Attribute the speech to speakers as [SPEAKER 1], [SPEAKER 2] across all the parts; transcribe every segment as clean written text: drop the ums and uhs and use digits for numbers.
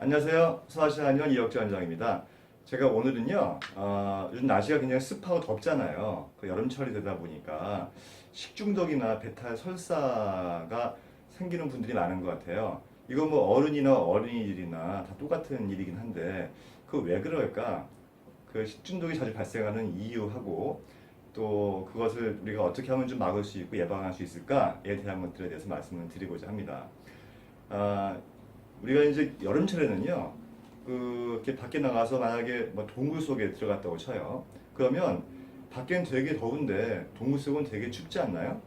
[SPEAKER 1] 안녕하세요. 수아시 한의원 이혁재 원장입니다. 제가 오늘은요, 요즘 날씨가 굉장히 습하고 덥잖아요. 그 여름철이 되다 보니까 식중독이나 배탈 설사가 생기는 분들이 많은 것 같아요. 이건 뭐 어른이나 어린이들이나 다 똑같은 일이긴 한데, 그 왜 그럴까? 그 식중독이 자주 발생하는 이유하고 또 그것을 우리가 어떻게 하면 좀 막을 수 있고 예방할 수 있을까에 대한 것들에 대해서 말씀을 드리고자 합니다. 아, 우리가 이제 여름철에는요, 이렇게 밖에 나가서 만약에 뭐 동굴 속에 들어갔다고 쳐요. 그러면 밖에는 되게 더운데 동굴 속은 되게 춥지 않나요?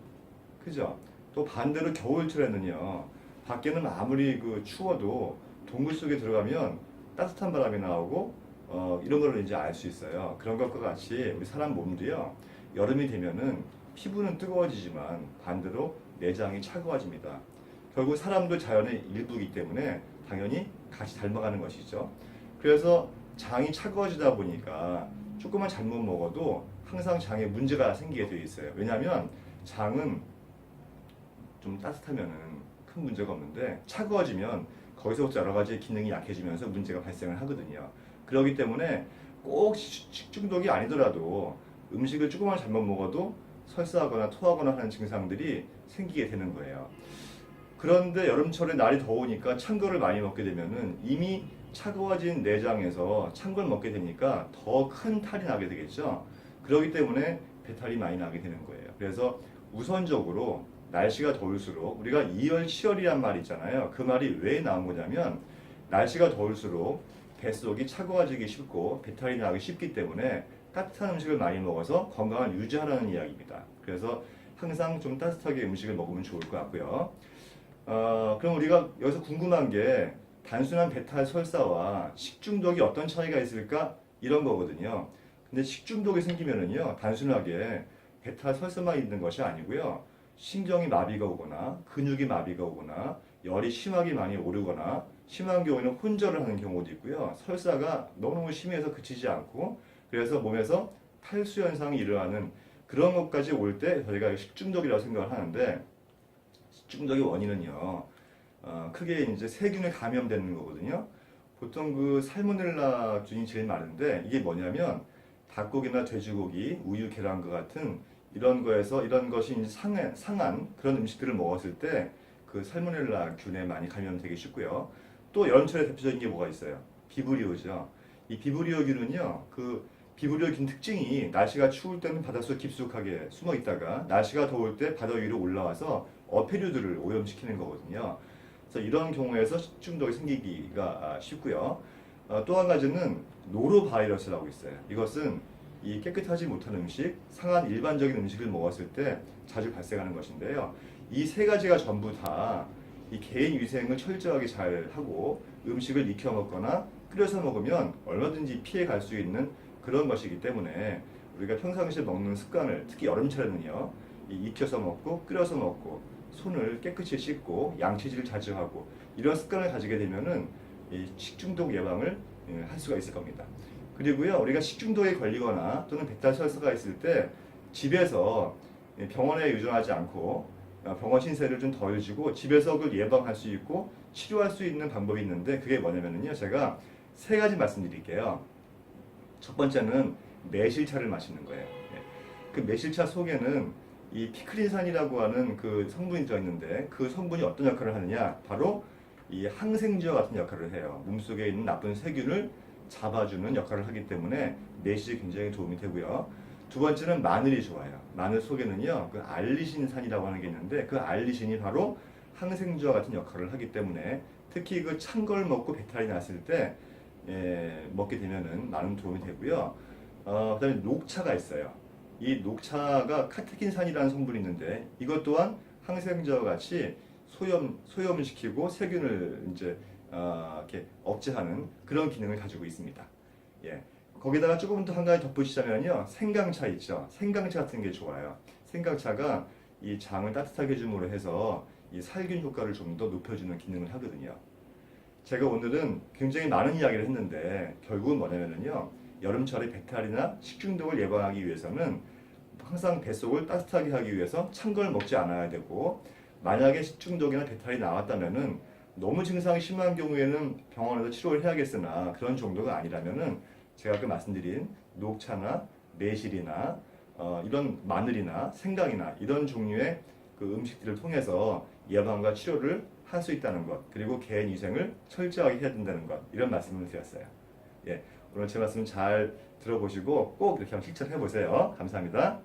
[SPEAKER 1] 그죠? 또 반대로 겨울철에는요, 밖에는 아무리 추워도 동굴 속에 들어가면 따뜻한 바람이 나오고, 이런 걸 이제 알 수 있어요. 그런 것과 같이 우리 사람 몸도요, 여름이 되면은 피부는 뜨거워지지만 반대로 내장이 차가워집니다. 결국 사람도 자연의 일부이기 때문에 당연히 같이 닮아가는 것이죠. 그래서 장이 차가워지다 보니까 조금만 잘못 먹어도 항상 장에 문제가 생기게 되어 있어요. 왜냐하면 장은 좀 따뜻하면은 큰 문제가 없는데 차가워지면 거기서부터 여러 가지 기능이 약해지면서 문제가 발생을 하거든요. 그렇기 때문에 꼭 식중독이 아니더라도 음식을 조금만 잘못 먹어도 설사하거나 토하거나 하는 증상들이 생기게 되는 거예요. 그런데 여름철에 날이 더우니까 찬 거를 많이 먹게 되면은 이미 차가워진 내장에서 찬 걸 먹게 되니까 더 큰 탈이 나게 되겠죠. 그렇기 때문에 배탈이 많이 나게 되는 거예요. 그래서 우선적으로 날씨가 더울수록 우리가 이열치열이란 말이 있잖아요. 그 말이 왜 나온 거냐면 날씨가 더울수록 뱃속이 차가워지기 쉽고 배탈이 나기 쉽기 때문에 따뜻한 음식을 많이 먹어서 건강을 유지하라는 이야기입니다. 그래서 항상 좀 따뜻하게 음식을 먹으면 좋을 것 같고요. 그럼 우리가 여기서 궁금한 게 단순한 배탈 설사와 식중독이 어떤 차이가 있을까? 이런 거거든요. 근데 식중독이 생기면은요, 단순하게 배탈 설사만 있는 것이 아니고요. 신경이 마비가 오거나 근육이 마비가 오거나 열이 심하게 많이 오르거나 심한 경우에는 혼절을 하는 경우도 있고요. 설사가 너무너무 심해서 그치지 않고 그래서 몸에서 탈수 현상이 일어나는 그런 것까지 올 때 저희가 식중독이라고 생각을 하는데 식중독의 원인은요, 크게 이제 세균에 감염되는 거거든요. 보통 그 살모넬라균이 제일 많은데 이게 뭐냐면 닭고기나 돼지고기, 우유, 계란과 같은 이런 거에서 이런 것이 이제 상한 그런 음식들을 먹었을 때 그 살모넬라균에 많이 감염되기 쉽고요. 또 여름철에 대표적인 게 뭐가 있어요? 비브리오죠. 이 비브리오균은요, 그 비브리오균 특징이 날씨가 추울 때는 바닷속 깊숙하게 숨어 있다가 날씨가 더울 때 바다 위로 올라와서 어패류들을 오염시키는 거거든요. 그래서 이런 경우에서 식중독이 생기기가 쉽고요. 또 한 가지는 노로바이러스라고 있어요. 이것은 이 깨끗하지 못한 음식, 상한 일반적인 음식을 먹었을 때 자주 발생하는 것인데요. 이 세 가지가 전부 다 이 개인 위생을 철저하게 잘 하고 음식을 익혀 먹거나 끓여서 먹으면 얼마든지 피해 갈 수 있는 그런 것이기 때문에 우리가 평상시에 먹는 습관을 특히 여름철에는요, 익혀서 먹고 끓여서 먹고 손을 깨끗이 씻고 양치질을 자주 하고 이런 습관을 가지게 되면은 이 식중독 예방을 할 수가 있을 겁니다. 그리고요, 우리가 식중독에 걸리거나 또는 배탈 설사가 있을 때 집에서 병원에 의존하지 않고 병원 신세를 좀 덜 지고 집에서 그걸 예방할 수 있고 치료할 수 있는 방법이 있는데 그게 뭐냐면요, 제가 세 가지 말씀드릴게요. 첫 번째는 매실차를 마시는 거예요. 그 매실차 속에는 이 피크린산이라고 하는 그 성분이 들어있는데 그 성분이 어떤 역할을 하느냐? 바로 이 항생제와 같은 역할을 해요. 몸속에 있는 나쁜 세균을 잡아주는 역할을 하기 때문에 매실이 굉장히 도움이 되고요. 두 번째는 마늘이 좋아요. 마늘 속에는요, 그 알리신산이라고 하는 게 있는데 그 알리신이 바로 항생제와 같은 역할을 하기 때문에 특히 그 찬 걸 먹고 배탈이 났을 때 먹게 되면은 많은 도움이 되고요. 그다음에 녹차가 있어요. 이 녹차가 카테킨산이라는 성분이 있는데 이것 또한 항생제와 같이 소염을 시키고 세균을 이제 이렇게 억제하는 그런 기능을 가지고 있습니다. 예. 거기다가 조금 더 한 가지 덧붙이자면요, 생강차 있죠. 생강차 같은 게 좋아요. 생강차가 이 장을 따뜻하게 해줌으로 해서 이 살균 효과를 좀 더 높여주는 기능을 하거든요. 제가 오늘은 굉장히 많은 이야기를 했는데 결국은 뭐냐면요, 여름철에 배탈이나 식중독을 예방하기 위해서는 항상 뱃속을 따뜻하게 하기 위해서 찬 걸 먹지 않아야 되고 만약에 식중독이나 배탈이 나왔다면은 너무 증상이 심한 경우에는 병원에서 치료를 해야겠으나 그런 정도가 아니라면은 제가 아까 말씀드린 녹차나 매실이나 이런 마늘이나 생강이나 이런 종류의 그 음식들을 통해서 예방과 치료를 할 수 있다는 것, 그리고 개인 위생을 철저하게 해야 된다는 것, 이런 말씀을 드렸어요. 예, 오늘 제 말씀 잘 들어보시고 꼭 이렇게 한번 실천해 보세요. 감사합니다.